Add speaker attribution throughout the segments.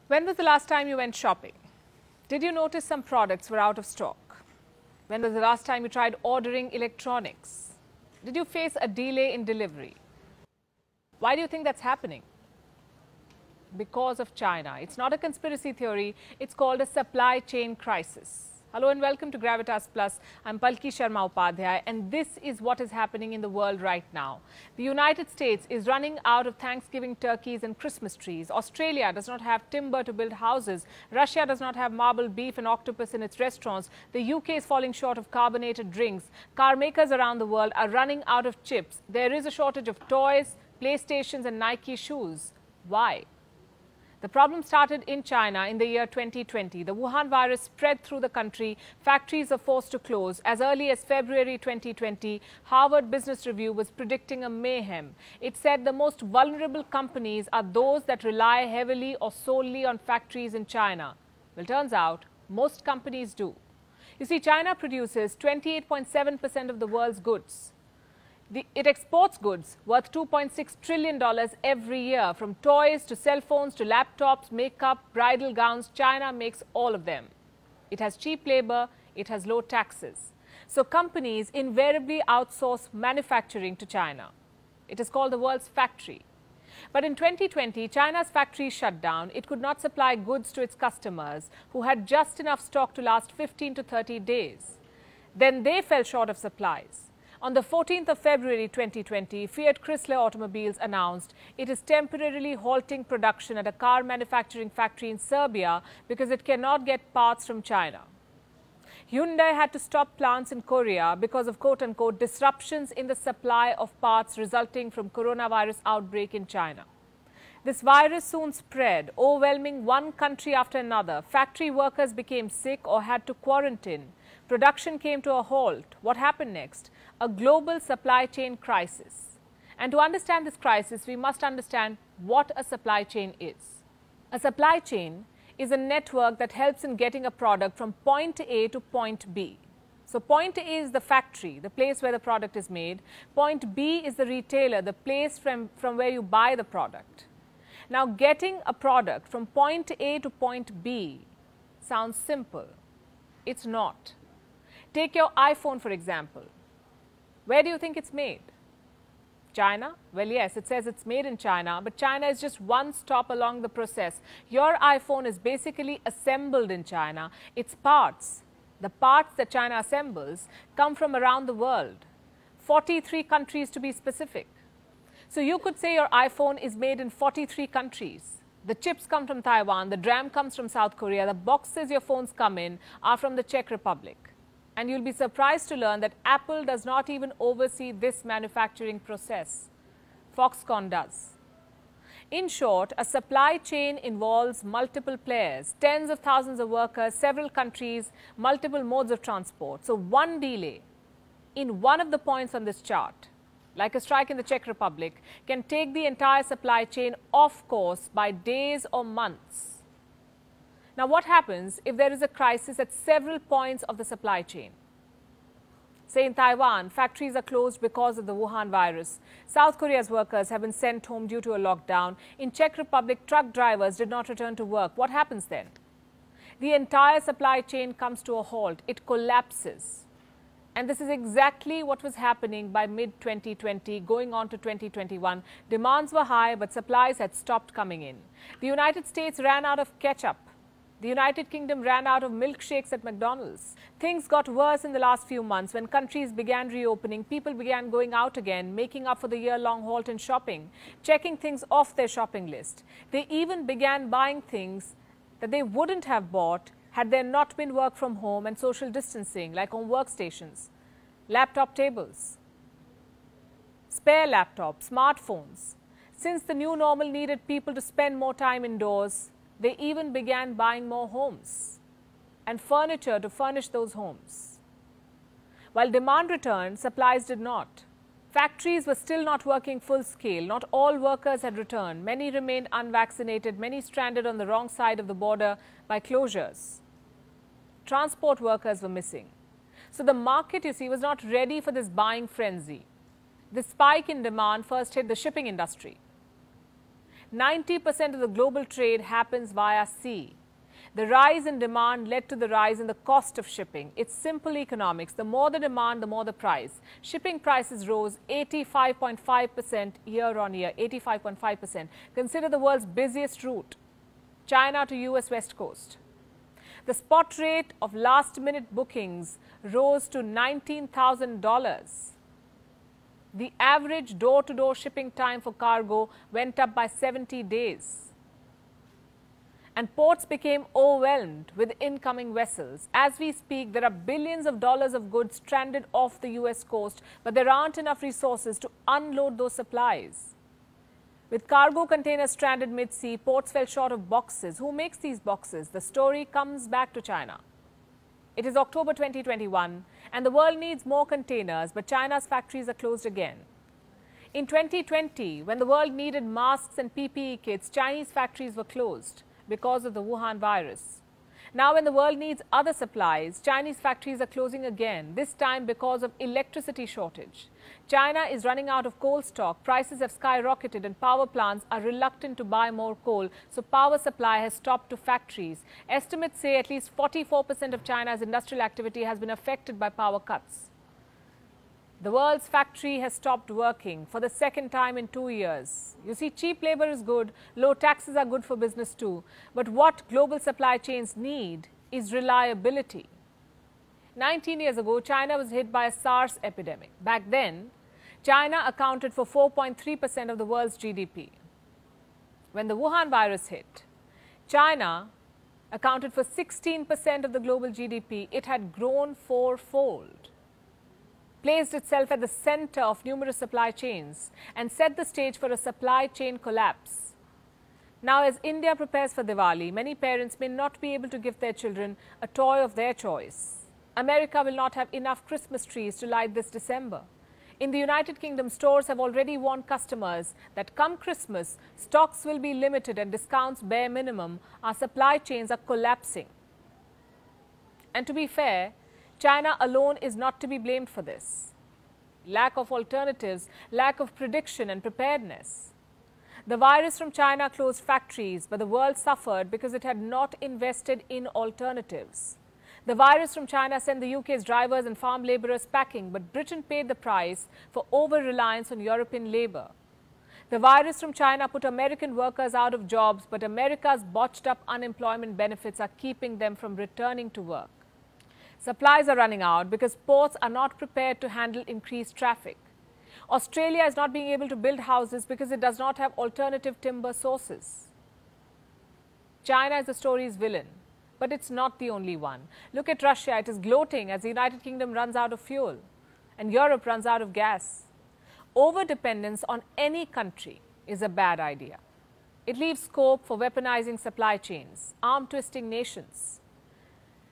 Speaker 1: When was the last time you went shopping? Did you notice some products were out of stock? When was the last time you tried ordering electronics? Did you face a delay in delivery? Why do you think that's happening? Because of China. It's not a conspiracy theory. It's called a supply chain crisis. Hello and welcome to Gravitas Plus. I'm Palki Sharma Upadhyay, and this is what is happening in the world right now. The United States is running out of Thanksgiving turkeys and Christmas trees. Australia does not have timber to build houses. Russia does not have marble beef and octopus in its restaurants. The UK is falling short of carbonated drinks. Car makers around the world are running out of chips. There is a shortage of toys, PlayStations and Nike shoes. Why? The problem started in China in the year 2020. The Wuhan virus spread through the country. Factories are forced to close. As early as February 2020, Harvard Business Review was predicting a mayhem. It said the most vulnerable companies are those that rely heavily or solely on factories in China. Well, turns out most companies do. You see, China produces 28.7% of the world's goods. It exports goods worth $2.6 trillion every year. From toys to cell phones to laptops, makeup, bridal gowns, China makes all of them. It has cheap labor, it has low taxes. So companies invariably outsource manufacturing to China. It is called the world's factory. But in 2020, China's factories shut down. It could not supply goods to its customers, who had just enough stock to last 15 to 30 days. Then they fell short of supplies. On the 14th of February 2020, Fiat Chrysler Automobiles announced it is temporarily halting production at a car manufacturing factory in Serbia because it cannot get parts from China. Hyundai had to stop plants in Korea because of quote-unquote disruptions in the supply of parts resulting from coronavirus outbreak in China. This virus soon spread, overwhelming one country after another. Factory workers became sick or had to quarantine. Production came to a halt. What happened next? A global supply chain crisis. And to understand this crisis, we must understand what a supply chain is. A supply chain is a network that helps in getting a product from point A to point B. So point A is the factory, the place where the product is made. Point B is the retailer, the place from where you buy the product. Now, getting a product from point A to point B sounds simple. It's not. Take your iPhone, for example. Where do you think it's made? China? Well, yes, it says it's made in China, but China is just one stop along the process. Your iPhone is basically assembled in China. Its parts, the parts that China assembles, come from around the world. 43 countries to be specific. So you could say your iPhone is made in 43 countries. The chips come from Taiwan, the DRAM comes from South Korea, the boxes your phones come in are from the Czech Republic. And you'll be surprised to learn that Apple does not even oversee this manufacturing process. Foxconn does. In short, a supply chain involves multiple players, tens of thousands of workers, several countries, multiple modes of transport. So one delay in one of the points on this chart, like a strike in the Czech Republic, can take the entire supply chain off course by days or months. Now, what happens if there is a crisis at several points of the supply chain? Say in Taiwan, factories are closed because of the Wuhan virus. South Korea's workers have been sent home due to a lockdown. In Czech Republic, truck drivers did not return to work. What happens then? The entire supply chain comes to a halt. It collapses. And this is exactly what was happening by mid-2020, going on to 2021. Demands were high, but supplies had stopped coming in. The United States ran out of ketchup. The United Kingdom ran out of milkshakes at McDonald's. Things got worse in the last few months when countries began reopening. People began going out again, making up for the year-long halt in shopping, checking things off their shopping list. They even began buying things that they wouldn't have bought had there not been work from home and social distancing, like home workstations, laptop tables, spare laptops, smartphones. Since the new normal needed people to spend more time indoors, they even began buying more homes and furniture to furnish those homes. While demand returned, supplies did not. Factories were still not working full scale. Not all workers had returned. Many remained unvaccinated. Many stranded on the wrong side of the border by closures. Transport workers were missing. So the market, you see, was not ready for this buying frenzy. The spike in demand first hit the shipping industry. 90% of the global trade happens via sea. The rise in demand led to the rise in the cost of shipping. It's simple economics. The more the demand, the more the price. Shipping prices rose 85.5% year on year, 85.5%. Consider the world's busiest route, China to US West Coast. The spot rate of last-minute bookings rose to $19,000. The average door-to-door shipping time for cargo went up by 70 days. And ports became overwhelmed with incoming vessels. As we speak, there are billions of dollars of goods stranded off the US coast, but there aren't enough resources to unload those supplies. With cargo containers stranded mid-sea, ports fell short of boxes. Who makes these boxes? The story comes back to China. It is October 2021, and the world needs more containers, but China's factories are closed again. In 2020, when the world needed masks and PPE kits, Chinese factories were closed because of the Wuhan virus. Now, when the world needs other supplies, Chinese factories are closing again, this time because of electricity shortage. China is running out of coal stock, prices have skyrocketed, and power plants are reluctant to buy more coal, so power supply has stopped to factories. Estimates say at least 44% of China's industrial activity has been affected by power cuts. The world's factory has stopped working for the second time in 2 years. You see, cheap labor is good, low taxes are good for business too. But what global supply chains need is reliability. 19 years ago, China was hit by a SARS epidemic. Back then, China accounted for 4.3% of the world's GDP. When the Wuhan virus hit, China accounted for 16% of the global GDP. It had grown fourfold, placed itself at the center of numerous supply chains, and set the stage for a supply chain collapse. Now, as India prepares for Diwali, many parents may not be able to give their children a toy of their choice. America will not have enough Christmas trees to light this December. In the United Kingdom, stores have already warned customers that come Christmas, stocks will be limited and discounts bare minimum. Our supply chains are collapsing. And to be fair, China alone is not to be blamed for this. Lack of alternatives, lack of prediction and preparedness. The virus from China closed factories, but the world suffered because it had not invested in alternatives. The virus from China sent the UK's drivers and farm labourers packing, but Britain paid the price for over-reliance on European labour. The virus from China put American workers out of jobs, but America's botched-up unemployment benefits are keeping them from returning to work. Supplies are running out because ports are not prepared to handle increased traffic. Australia is not being able to build houses because it does not have alternative timber sources. China is the story's villain, but it's not the only one. Look at Russia. It is gloating as the United Kingdom runs out of fuel and Europe runs out of gas. Over-dependence on any country is a bad idea. It leaves scope for weaponizing supply chains, arm-twisting nations.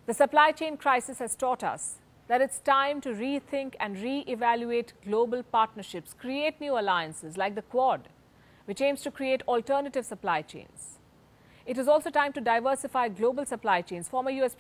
Speaker 1: The supply chain crisis has taught us that it's time to rethink and re-evaluate global partnerships, create new alliances like the Quad, which aims to create alternative supply chains. It is also time to diversify global supply chains. Former US